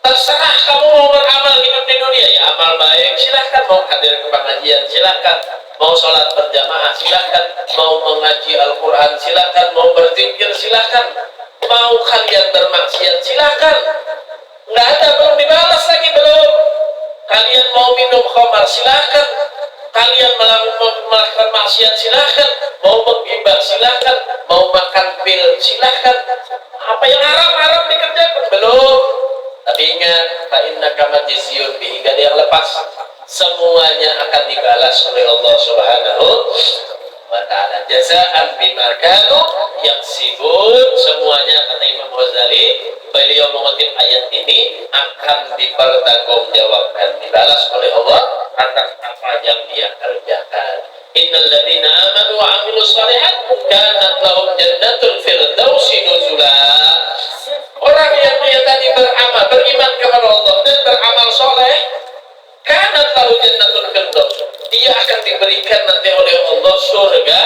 terserah kamu mau beramal hidup di dunia, ya amal baik silahkan, mau hadir ke pengajian silahkan, mau sholat berjamaah silahkan, mau mengaji Al-Quran silahkan, mau berzikir silahkan, mau kalian bermaksiat silahkan, nggak ada, belum dibalas lagi, belum. Kalian mau minum khamar silahkan, kalian melakukan maksiat silahkan, mau menggibah silahkan, mau makan pil silahkan, apa yang haram dikerjakan, belum. Tapi ingat, fa innaka majziyun bihi, gak ada yang lepas, semuanya akan dibalas oleh Allah Subhanahu wa ta'ala. Jazaan bima kanu yaksibun, semuanya, kata Imam Ghazali, beliau mengutip ayat ini, akan dipertanggungjawabkan, dibalas oleh Allah atas apa yang dia kerjakan. Innal ladzina amanu wa 'amilus shalihat kanat lahum jannatul firdausi nuzula. Orang yang dia tadi beramal, beriman kepada Allah dan beramal soleh, kanat lahu jannatul firdaus, dia akan diberikan nanti oleh Allah surga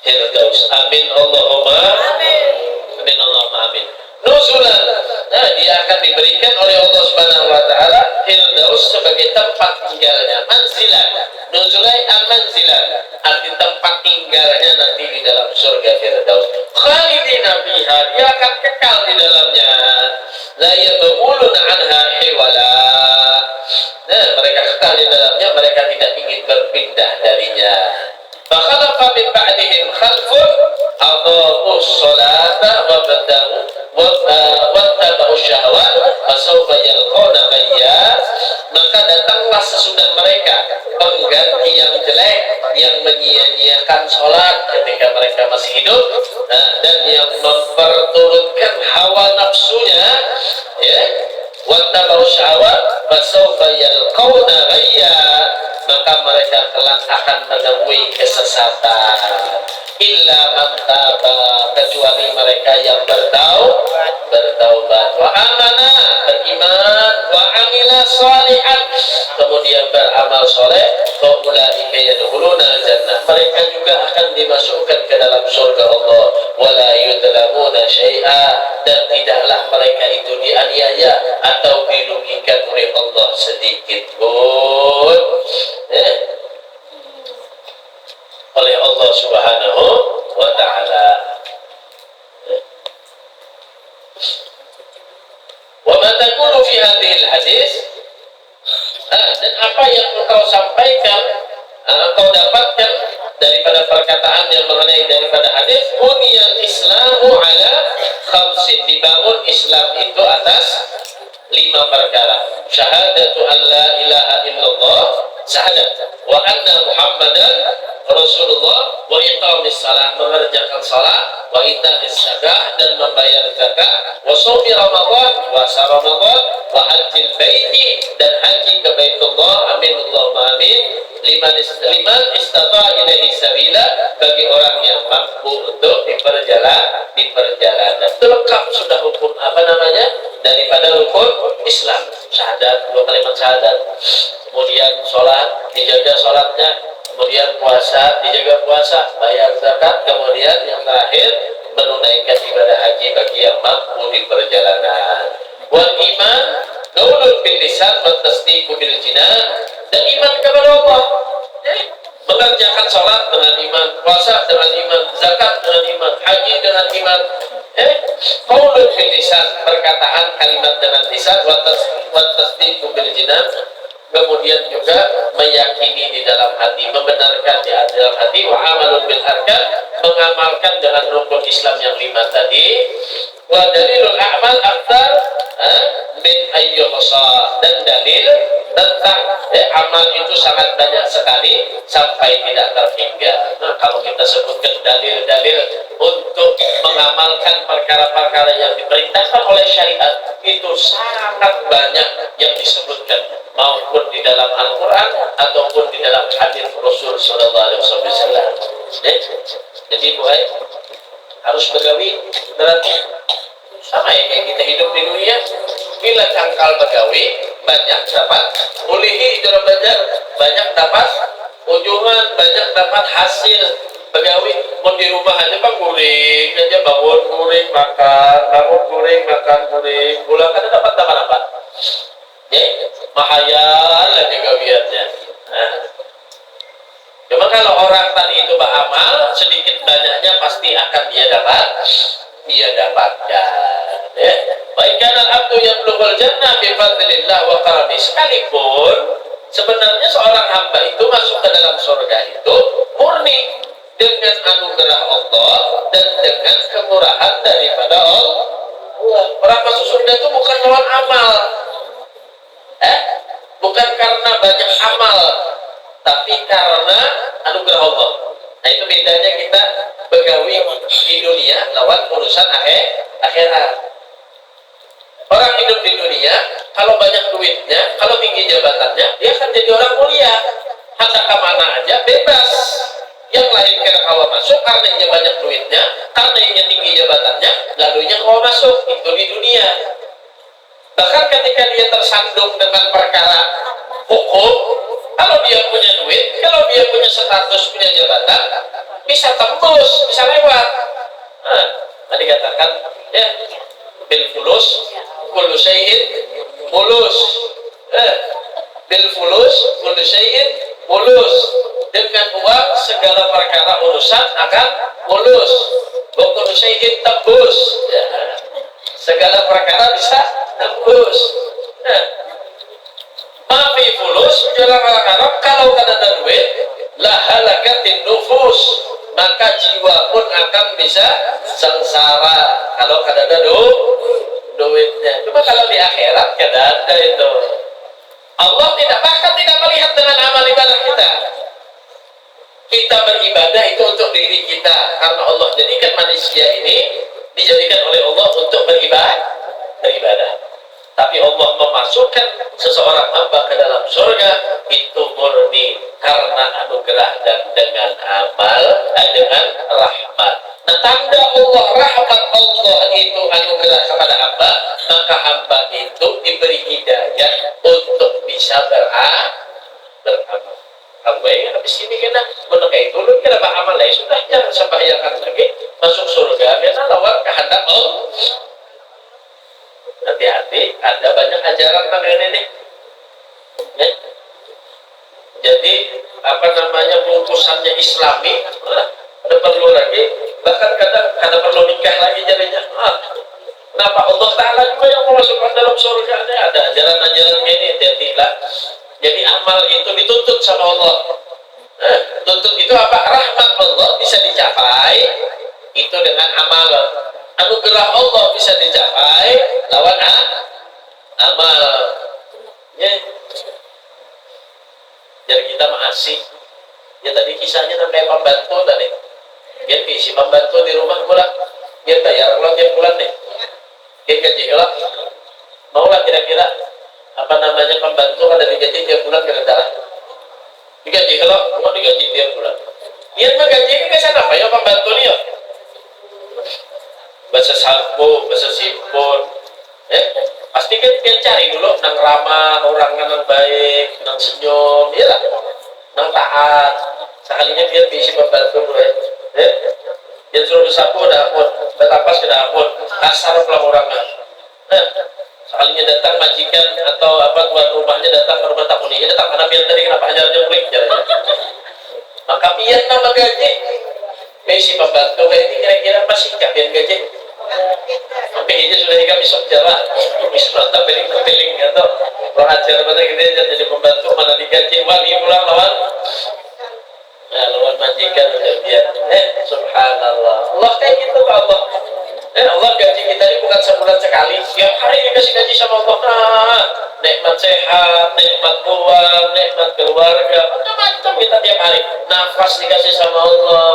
firdaus. Amin Allahumma amin. Amin Allahumma amin. Nuzulan, nah dia akan diberikan oleh Allah Subhanahu wa taala firdaus sebagai tempat tinggalnya. Manzilan, nuzulai amanzilan, arti tempat tinggalnya nanti di dalam surga firdaus. Khalidina fiha, dia akan kekal di dalamnya. La yabghuluna anha hiwala. Nah, mereka kekal di dalamnya, mereka tidak ingin berpindah darinya. Fakhalafa min ba'dihim khalfun adha'us salata wa bada'u wattaba'u syahwat fasawfa yalqawna ghayya. Maka datanglah sesudah mereka pengganti yang jelek, yang menyia-nyiakan sholat ketika mereka masih hidup, dan yang memperturutkan hawa nafsunya, ya, wattaba'u syahwat fasawfa yalqawna ghayya. Maka mereka kelak akan menemui kesesatan. Illa man taba, kecuali mereka yang bertaubat, wa amana, beriman, wa amila shalihan, kemudian beramal soleh, fa ulaika yadkhuluna jannah, mereka juga akan dimasukkan ke dalam surga Allah. Wala yudlamuna syai'a, dan tidaklah mereka itu dianiaya atau dirugikan oleh Allah sedikit pun, oleh Allah Subhanahu wa ta'ala. Wa ma taqulu fi hadhil hadis, dan apa yang engkau sampaikan, engkau dapatkan daripada perkataan yang mengenai daripada hadis, buniyal islamu ala khamsin, dibangun Islam itu atas 5 perkara. Syahadatu an la ilaha illallah, syahadat, wa anna Muhammadan Rasulullah, wa iqamis salat, mengerjakan salat, wa ita'is zakah, dan membayar zakat, wa shaumi Ramadan, puasa Ramadan, wa hajjil baiti, dan haji ke Baitullah. Amin Allahumma amin. Liman istata ilaihi sabila, bagi orang yang mampu untuk diperjalanan. Itu lengkap sudah hukum apa namanya daripada rukun Islam. Syahadat, 2 kalimat syahadat, kemudian sholat, dijaga sholatnya, kemudian puasa, dijaga puasa, bayar zakat, kemudian yang terakhir menunaikan ibadah haji bagi yang mampu di perjalanan. Wal iman qaulun bil lisan wa tasdiqu bil jinan, dan iman kepada Allah, mengerjakan sholat dengan iman, puasa dengan iman, zakat dengan iman, haji dengan iman. Qaulun bil lisan, perkataan kalimat dengan lisan, wa tasdiqu bil jinan, kemudian juga meyakini di dalam hati, membenarkan di dalam hati, wa amalun bil arkan, mengamalkan dengan rukun Islam yang 5 tadi. Wa dalilul a'mal aktar min ayyuhsa, dan dalil tentang Amal itu sangat banyak sekali sampai tidak terhingga. Nah, kalau kita sebutkan dalil-dalil untuk mengamalkan perkara-perkara yang diperintahkan oleh syariat, itu sangat banyak yang disebutkan, maupun di dalam Al-Quran ataupun di dalam hadis Rasul Sallallahu Alaihi Wasallam. Jadi buat harus begawi, berarti sama ya kayak kita hidup di dunia. Bila cangkal begawi banyak dapat ulihi dalam belajar, banyak dapat ujungan, banyak dapat hasil. Begawi mau di rumah aja pak guring aja, bangun guring makan, bangun guring makan guring, pulang kan dapat apa? Ya, mahayal aja gawiannya. Nah, cuma kalau orang tadi itu beramal sedikit banyaknya pasti akan dia dapatkan. Ya. Baik kana al-abdu yablughul jannah bi fadlillah wa karami, sekalipun sebenarnya seorang hamba itu masuk ke dalam surga itu murni dengan anugerah Allah dan dengan kemurahan daripada Allah. Orang masuk surga itu bukan lawan amal. Bukan karena banyak amal, tapi karena anugerah Allah. Nah, itu bedanya kita begawi di dunia lawan urusan akhirat. Orang hidup di dunia, kalau banyak duitnya, kalau tinggi jabatannya, dia akan jadi orang mulia. Hendak kemana aja bebas. Yang lain kena kawa masuk karena dia banyak duitnya, karena dia tinggi jabatannya, lalunya kawa masuk. Itu di dunia. Bahkan ketika dia tersandung dengan perkara hukum, kalau dia punya duit, kalau dia punya status, punya jabatan, bisa tembus, bisa lewat. Nah, dikatakan ya, bil fulus kullu syai'in mulus. Bil fulus kullu syai'in mulus. Dengan uang segala perkara urusan akan mulus. Wa kullu syai'in tembus. Ya. Segala perkara bisa tembus. Mafi fulus jalan Arab, kalau ada duit la halakatin nufus, maka jiwa pun akan bisa sengsara kalau ada duitnya. Cuma kalau di akhirat tidak ada itu. Allah bahkan tidak melihat dengan amal ibadah kita. Kita beribadah itu untuk diri kita, karena Allah jadikan manusia ini dijadikan oleh Allah untuk beribadah. Tapi Allah memasukkan seseorang hamba ke dalam surga itu murni karena anugerah dan dengan amal, dengan rahmat. Nah, tanda Allah, rahmat Allah itu anugerah kepada hamba, maka hamba itu diberi hidayah untuk bisa beramal. Hamba yang habis ini kena menekai dulu, kena beramal lagi, sudah jangan sembahyangkan lagi, masuk surga karena lawan kehendak Allah. Hati-hati, ada banyak ajaran tentang ini. Ya. Jadi bungkusannya Islami, ada perlu lagi, bahkan kadang perlu nikah lagi jadinya. Kenapa Allah Ta'ala juga yang memasukkan dalam surga? Ada ajaran-ajaran ini, hati-hatilah. Jadi amal itu dituntut sama Allah. Tuntut itu apa? Rahmat Allah bisa dicapai itu dengan amal. Anugerah Allah bisa dicapai lawan amal. Ya. Jadi kita masih. Ya tadi kisahnya sampai pembantu tadi. Dia isi pembantu di rumah pula. Dia bayar ulang tiap bulan nih. Dia gaji ulang. Maulah kira-kira pembantu kan dari gaji tiap bulan kira-kira. Digaji kalau mau digaji tiap bulan. Dia mah gaji ini kesan apa ya pembantu nih ya? Bahasa sapu, bahasa simpon. Pasti kan dia cari dulu nang ramah, orang nang baik, nang senyum, ya lah. Nang taat. Sekalinya dia bisa membantu gue. Dia suruh sapu udah ampun, betapas sudah ampun, kasar pulang orangnya. Sekalinya datang majikan atau tuan rumahnya datang ke rumah tamu ini, datang karena biar tadi kenapa ajar-ajar klik jalannya. Maka biar nama gaji, besi pembantu ini kira-kira masih biar gaji. Tapi ini sudah hingga besok jalan, besok tak peling atau belajar pada kita jadi pembantu mana digaji wali pulang lawan. Nah, lawan majikan udah biar. Subhanallah. Allah kayak gitu Pak Allah. Allah gaji kita ini bukan sebulan sekali, tiap hari dikasih gaji sama Allah. Nah, nikmat sehat, nikmat uang, nikmat keluarga, macam-macam kita tiap hari. Nafas dikasih sama Allah.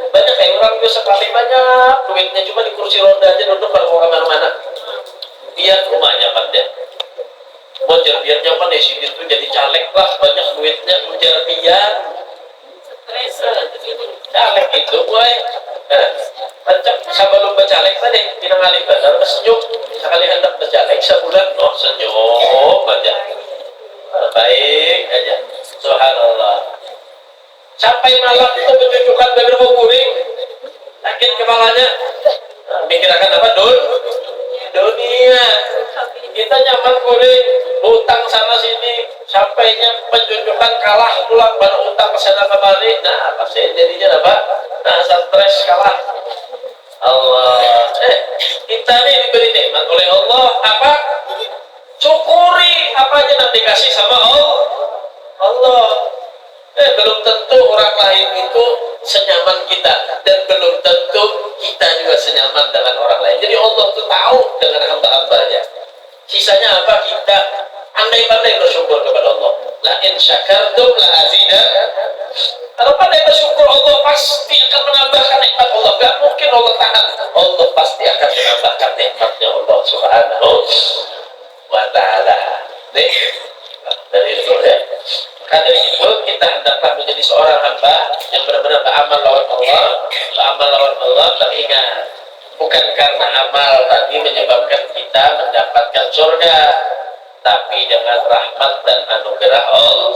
Banyak kayak orang juga sekali banyak duitnya, cuma di kursi roda aja duduk kalau mau kemana-mana. Dia rumahnya pandai. Mau biar nyaman di sini tuh jadi caleg lah, banyak duitnya ujar biar. Caleg itu, boy. Macam sebelum bercaleg tadi, kita ngalih benar senyum. Sekali hendak bercaleg sebulan, oh senyum aja, baik aja. Subhanallah. Sampai malam itu bercucukan bibir guring, sakit kepalanya. Mikir akan apa? Dunia. Kita nyaman guring, utang sana sini, sampainya penjujukan kalah pulang pada utang kesana kembali. Nah, apa sih jadinya apa? Nah, stres kalah. Allah. Kita ini diberi nikmat oleh Allah, apa? Syukuri apa aja nanti kasih sama Allah. Belum tentu orang lain itu senyaman kita, dan belum tentu kita juga senyaman dengan orang lain. Jadi Allah itu tahu dengan hamba-hambanya. Sisanya apa? Kita andai-andai bersyukur kepada Allah. La in syakartum la azidannakum. Kalau pandai bersyukur, Allah pasti akan menambahkan nikmat Allah. Gak mungkin Allah tahan. Allah pasti akan menambahkan nikmatnya Allah Subhanahu wa ta'ala. Nih, dari itu ya. Maka dari itu kita hendaklah menjadi seorang hamba yang benar-benar beramal lawan Allah. Teringat, bukan karena amal tadi menyebabkan kita mendapatkan surga, tapi dengan rahmat dan anugerah Allah.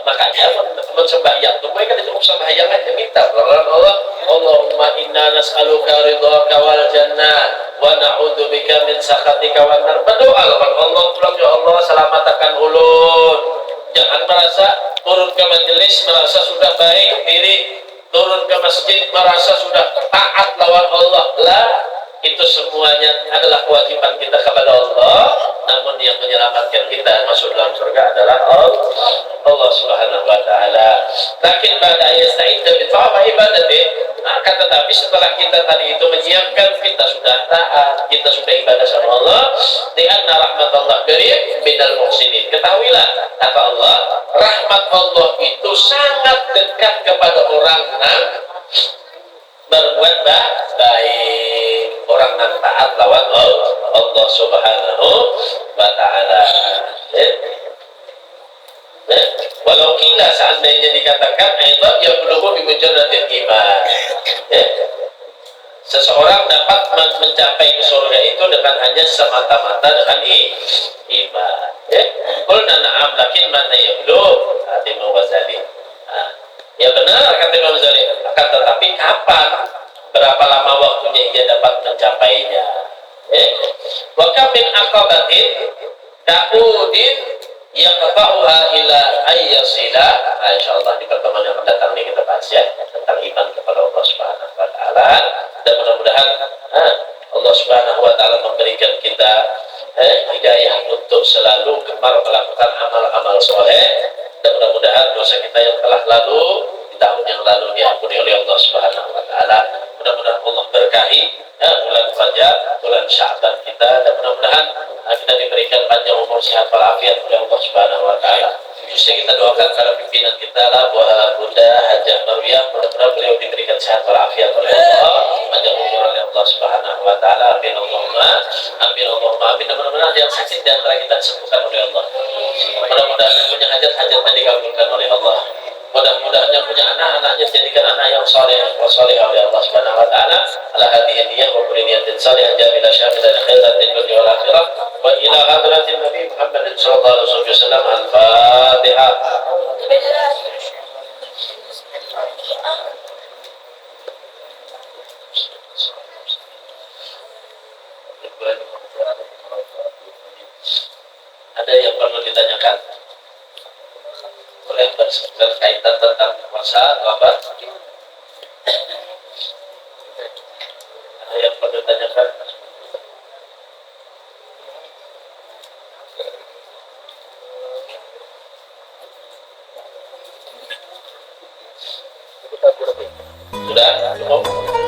Makanya teman sembahyang tuh mereka cukup sembahyang aja, minta Allah, Allahumma inna nas'aluka ridhaka wal jannah wa na'udzubika min sakhatika wan nar. Berdoa lawan Allah, ya Allah selamatkan ulun. Jangan merasa turun ke majelis merasa sudah baik diri, turun ke masjid merasa sudah taat lawan Allah. Lah, itu semuanya adalah kewajiban kita kepada Allah, namun yang menyelamatkan kita masuk dalam surga adalah Allah Subhanahu wa ta'ala. Lakin pada ayat sa'idha bitawabah ibadati, akan tetapi setelah kita tadi itu menyiapkan, kita sudah taat, kita sudah ibadah sama Allah, li'anna rahmatullah qarib minal muhsinin. Ketahuilah, kata Allah, rahmat Allah itu sangat dekat kepada orang yang berbuat baik, orang yang taat lawan Allah Subhanahu wa ta'ala. Walau kila seandainya dikatakan ayat yang belum bimujarradil iman, seseorang dapat mencapai surga itu dengan hanya semata-mata dengan iman. Qulna na'am lakin mana yablugh, kata Imam Ghazali. Ya benar kata Imam Ghazali, akan tetapi kapan, berapa lama waktunya ia dapat mencapainya? Wa kam min aqabatin ta'udin yaqta'uha ila ayyasila. Insyaallah di pertemuan yang akan datang ini kita bahas ya tentang iman kepada Allah Subhanahu wa ta'ala, dan mudah-mudahan Allah Subhanahu wa ta'ala memberikan kita hidayah untuk selalu gemar melakukan amal-amal soleh, dan mudah-mudahan dosa kita yang telah lalu di tahun yang lalu diampuni oleh Allah Subhanahu wa ta'ala. Mudah-mudahan Allah berkahi bulan Rajab, bulan Sya'ban kita, dan mudah-mudahan kita diberikan panjang umur, sehat walafiat oleh Allah Subhanahu wa ta'ala. Khususnya kita doakan kepada pimpinan kita lah, buat Bunda Hajah Marwiyah, mudah-mudahan beliau diberikan sehat walafiat oleh Allah, panjang umur oleh Allah Subhanahu wa ta'ala. Amin Allahumma amin. Mudah-mudahan yang sakit di antara kita disembuhkan oleh Allah. Mudah-mudahan yang punya hajat-hajatnya dikabulkan oleh Allah. Mudah-mudahan yang punya anak-anaknya jadikan anak yang saleh wa salihah oleh Allah Subhanahu wa ta'ala. Ala hadhihi niyyah wa kulli niyatin salihah jamilah syamilah khairatin dunya wal akhirah. Wa ila hadratin Nabi Muhammad sallallahu alaihi wasallam. Al-Fatihah. Ada yang perlu ditanyakan? Boleh berkaitan tentang puasa atau apa? Ada yang perlu ditanyakan? Sudah? Cukup?